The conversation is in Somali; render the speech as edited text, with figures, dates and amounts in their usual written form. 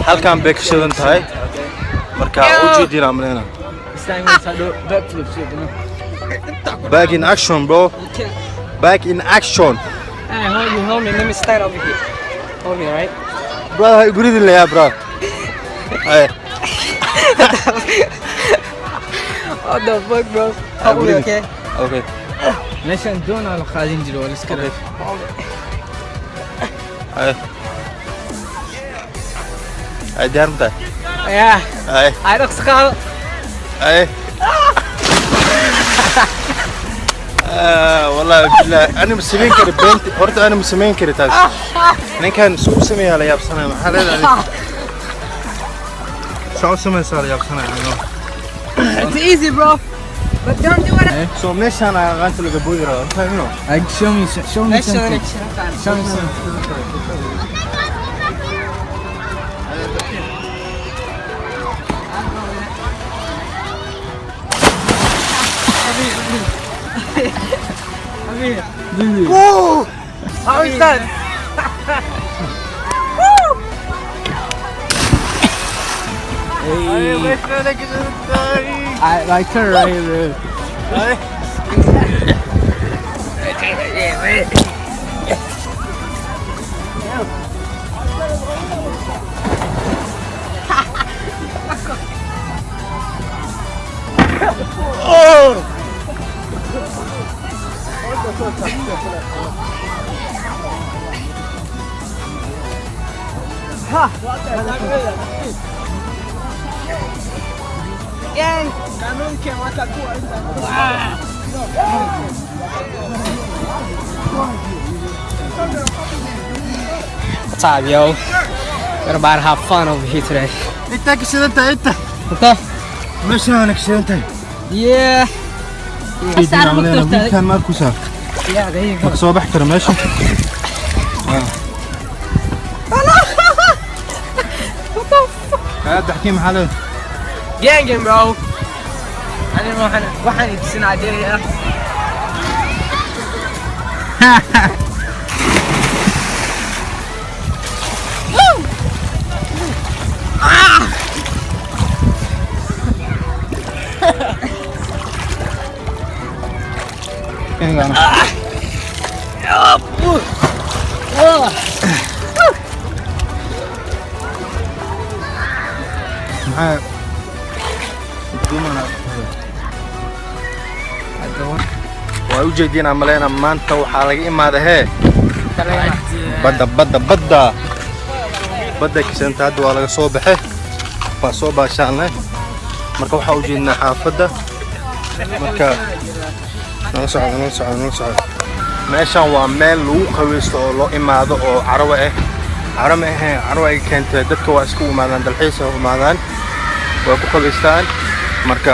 halkan bay ka shidan tahay marka u jeedina amreena back in action bro back in action hold me, let me stand over here. Hold me, right? bro guridi la ya bro hey What the fuck, bro? Hold me, okay? okay Let's do now khadin jiro, let's get it. hey ay darmta Yeah. hey I don't scar. hey والله بالله انا مسمين كري بنت horta انا مسمين كري taas ninkan soo sameeyaa la yaabsanaa maxaa leedahay soo sameeyaa la yaabsanaa It's easy, bro. But don't do it. so meeshaan aqaanta laga booyro fahmino Show me something. Show me something. whoa How is that? I like her right here. Gang. What's up, yo? We're about to have fun over here today. inta ka shidan tahay inta Okay? meeshaan ka shidan tahay Yeah. fiidina amreena wiilkan ma ku saar Yeah, there you go. soo bax kara meesha هذا حكيم حالي Gang, bro. I didn't know how to see an idea. hang on معايا waa u jeedina maleena maanta waxa laga imaada hee badda kisanta hadda waa laga soo baxay waa soo baashaanay marka waxa u jeedina xaafadda marka noo socdo meeshaan waa meel lagu qaweysto oo loo imaado oo carwo ah carwo ay keentay dadka waa isku imaadaan dalxiis u imaadaan waa ku qaweystaan marka